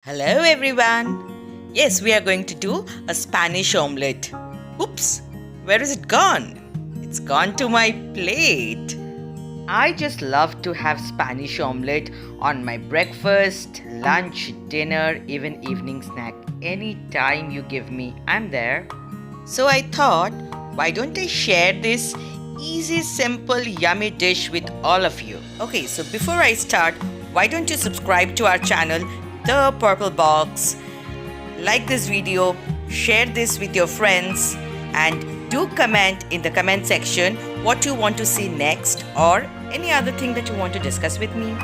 Hello everyone. Yes, we are going to do a Spanish omelette. Oops, where is it gone? It's gone to my plate. I just love to have Spanish omelette on my breakfast, lunch, dinner, even evening snack. Anytime you give me, I'm there. So I thought, why don't I share this easy, simple, yummy dish with all of you? Okay, so before I start, why don't you subscribe to our channel, The Purple Box, like this video, share this with your friends, and do comment in the comment section what you want to see next or any other thing that you want to discuss with me.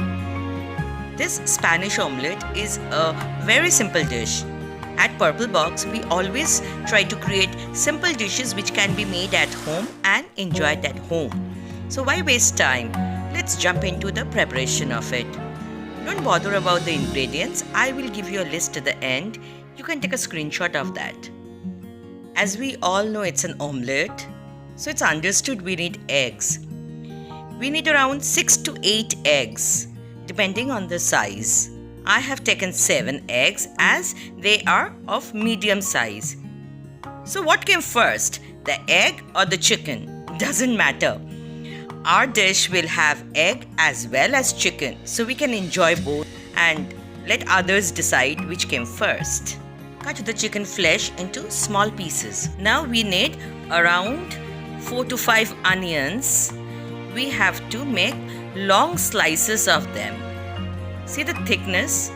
This Spanish omelette is a very simple dish. At Purple Box, we always try to create simple dishes which can be made at home and enjoyed at home. So why waste time? Let's jump into the preparation of it. Don't bother about the ingredients. I will give you a list at the end. You can take a screenshot of that. As we all know, it's an omelette, so it's understood we need eggs. We need around 6 to 8 eggs, depending on the size. I have taken 7 eggs as they are of medium size. So what came first, the egg or the chicken? Doesn't matter. Our dish will have egg as well as chicken, so we can enjoy both and let others decide which came first. Cut the chicken flesh into small pieces. Now we need around 4 to 5 onions. We have to make long slices of them. See the thickness?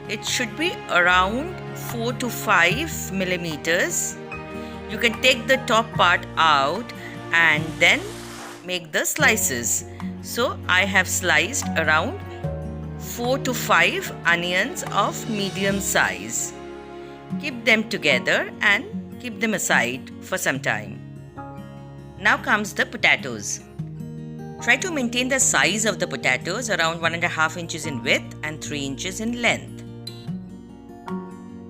It should be around 4 to 5 millimeters. You can take the top part out and then make the slices. So I have sliced around 4 to 5 onions of medium size. Keep them together and keep them aside for some time. Now comes the potatoes. Try to maintain the size of the potatoes around 1.5 inches in width and 3 inches in length.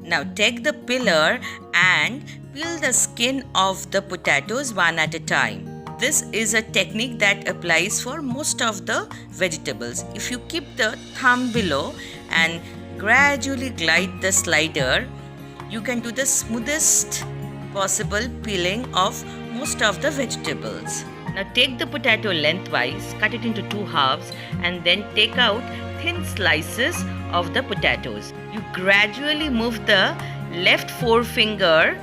Now take the peeler and peel the skin of the potatoes one at a time. This is a technique that applies for most of the vegetables. If you keep the thumb below and gradually glide the slider, you can do the smoothest possible peeling of most of the vegetables. Now take the potato lengthwise, cut it into 2 halves and then take out thin slices of the potatoes. You gradually move the left forefinger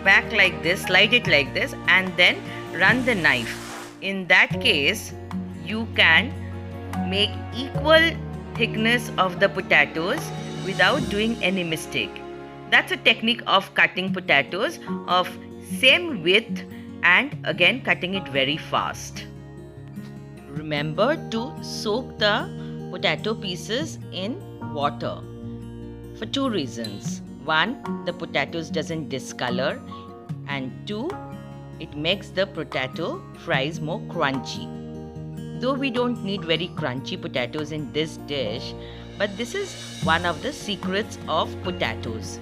back like this, slide it like this and then run the knife. In that case, you can make equal thickness of the potatoes without doing any mistake. That's a technique of cutting potatoes of same width and again cutting it very fast. Remember to soak the potato pieces in water for 2 reasons. 1, the potatoes doesn't discolor, and 2, it makes the potato fries more crunchy. Though we don't need very crunchy potatoes in this dish, but this is one of the secrets of potatoes.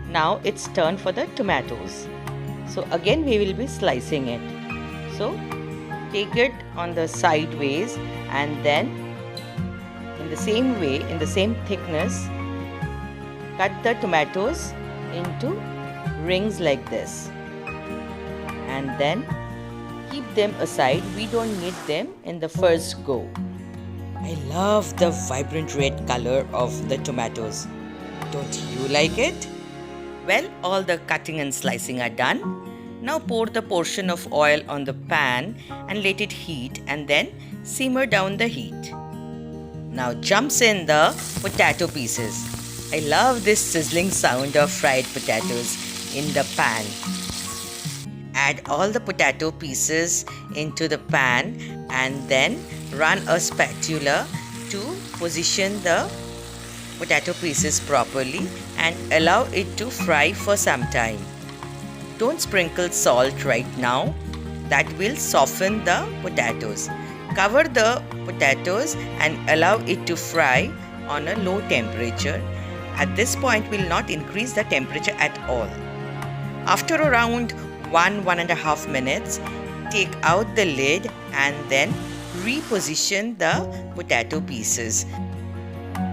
Now it's turn for the tomatoes. So again we will be slicing it. So take it on the sideways and then in the same way, in the same thickness, cut the tomatoes into rings like this. And then keep them aside. We don't need them in the first go. I love the vibrant red color of the tomatoes. Don't you like it? Well, all the cutting and slicing are done. Now pour the portion of oil on the pan and let it heat and then simmer down the heat. Now jumps in the potato pieces. I love this sizzling sound of fried potatoes in the pan. Add all the potato pieces into the pan and then run a spatula to position the potato pieces properly and allow it to fry for some time. Don't sprinkle salt right now. That will soften the potatoes. Cover the potatoes and allow it to fry on a low temperature. At this point, we will not increase the temperature at all. After around 1.5 minutes, take out the lid and then reposition the potato pieces.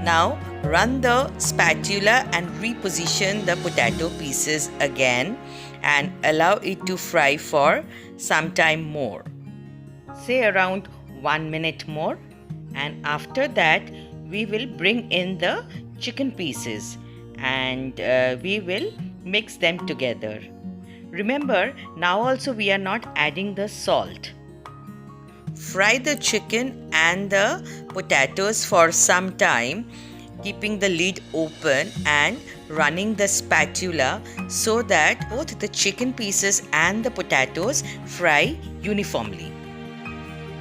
Now Run the spatula and reposition the potato pieces again and allow it to fry for some time more. Say around 1 minute more, and after that we will bring in the chicken pieces and we will mix them together. Remember, now also we are not adding the salt. Fry the chicken and the potatoes for some time, keeping the lid open and running the spatula so that both the chicken pieces and the potatoes fry uniformly.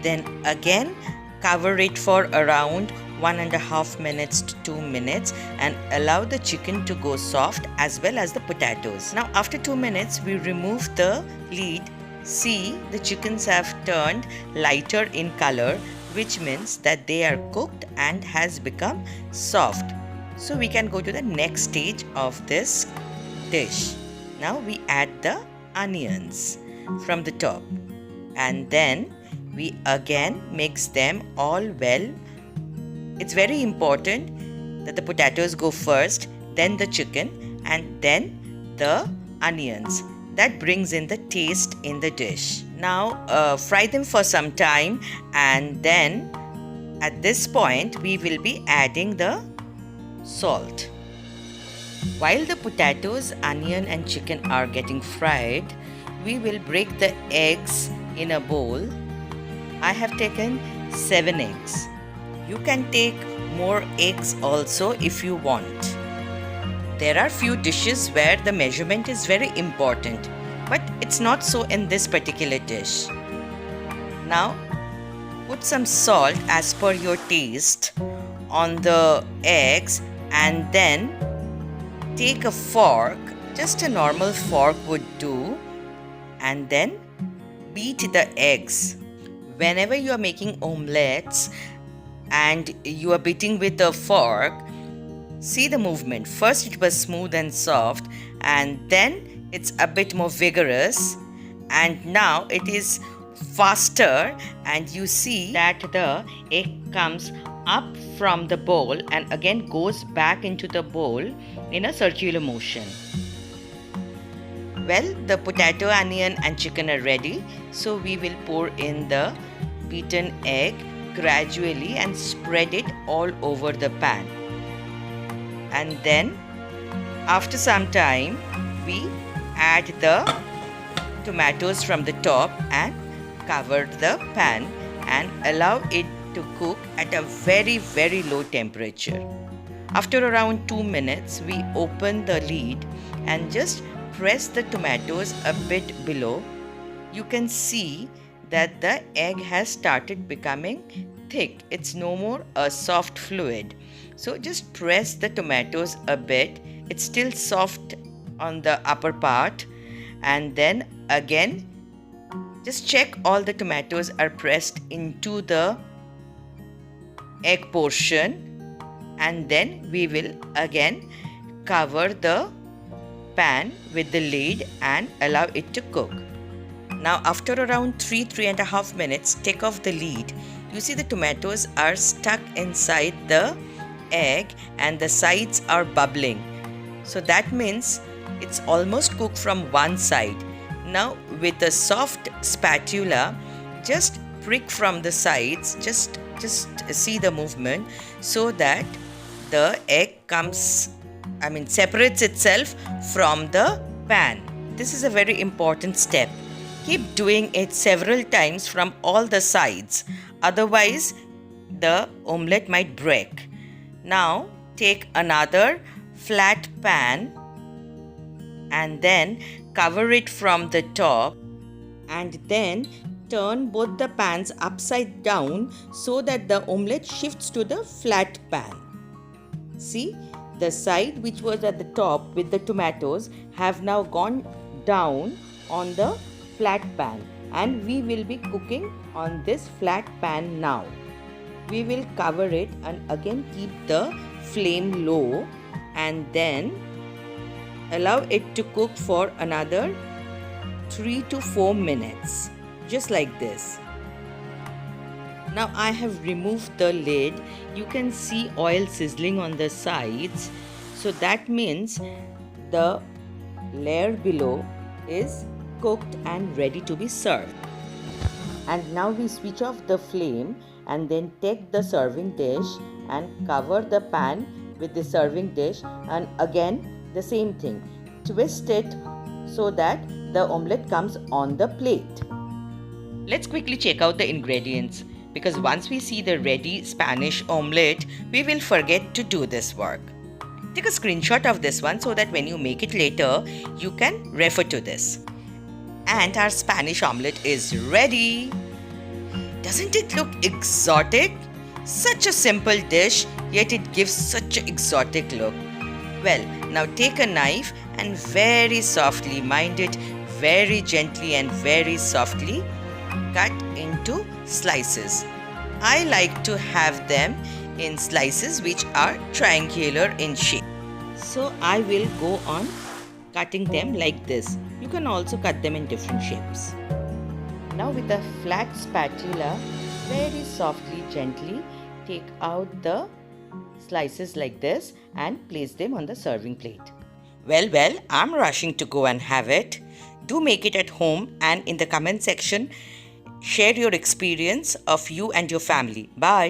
Then again cover it for around 1.5 minutes to 2 minutes and allow the chicken to go soft as well as the potatoes. Now after 2 minutes we remove the lid. See, the chickens have turned lighter in color, which means that they are cooked and has become soft. So we can go to the next stage of this dish. Now we add the onions from the top and then we again mix them all well. It's very important that the potatoes go first, then the chicken and then the onions. That brings in the taste in the dish. Now fry them for some time and then at this point we will be adding the salt. While the potatoes, onion and chicken are getting fried, we will break the eggs in a bowl. I have taken 7 eggs. You can take more eggs also if you want. There are few dishes where the measurement is very important, but it's not so in this particular dish. Now put some salt as per your taste on the eggs and then take a fork, just a normal fork would do, and then beat the eggs. Whenever you are making omelettes and you are beating with a fork, see the movement. First it was smooth and soft and then it's a bit more vigorous and now it is faster and you see that the egg comes up from the bowl and again goes back into the bowl in a circular motion. Well, the potato, onion and chicken are ready, so we will pour in the beaten egg gradually and spread it all over the pan. And then after some time we add the tomatoes from the top and cover the pan and allow it to cook at a very low temperature. After around 2 minutes we open the lid and just press the tomatoes a bit below. You can see that the egg has started becoming thick. It's no more a soft fluid. So just press the tomatoes a bit. It's still soft on the upper part and then again just check all the tomatoes are pressed into the egg portion and then we will again cover the pan with the lid and allow it to cook. Now after around 3.5 minutes, take off the lid. You see the tomatoes are stuck inside the egg and the sides are bubbling. So that means it's almost cooked from one side. Now with a soft spatula, just prick from the sides, just see the movement so that the egg separates itself from the pan. This is a very important step. Keep doing it several times from all the sides, otherwise the omelette might break. Now take another flat pan and then cover it from the top and then turn both the pans upside down so that the omelette shifts to the flat pan. See, the side which was at the top with the tomatoes have now gone down on the flat pan and we will be cooking on this flat pan now. We will cover it and again keep the flame low and then allow it to cook for another 3 to 4 minutes, just like this. Now I have removed the lid. You can see oil sizzling on the sides. So that means the layer below is cooked and ready to be served. And now we switch off the flame and then take the serving dish and cover the pan with the serving dish, and again the same thing. Twist it so that the omelette comes on the plate. Let's quickly check out the ingredients, because once we see the ready Spanish omelette, we will forget to do this work. Take a screenshot of this one so that when you make it later, you can refer to this. And our Spanish omelette is ready. Doesn't it look exotic? Such a simple dish, yet it gives such an exotic look. Well, now take a knife and very softly, mind it, very gently and very softly, cut into slices. I like to have them in slices which are triangular in shape. So I will go on cutting them like this. You can also cut them in different shapes. Now with a flat spatula, very softly, gently take out the slices like this and place them on the serving plate. Well, I'm rushing to go and have it. Do make it at home, and in the comment section, share your experience of you and your family. Bye.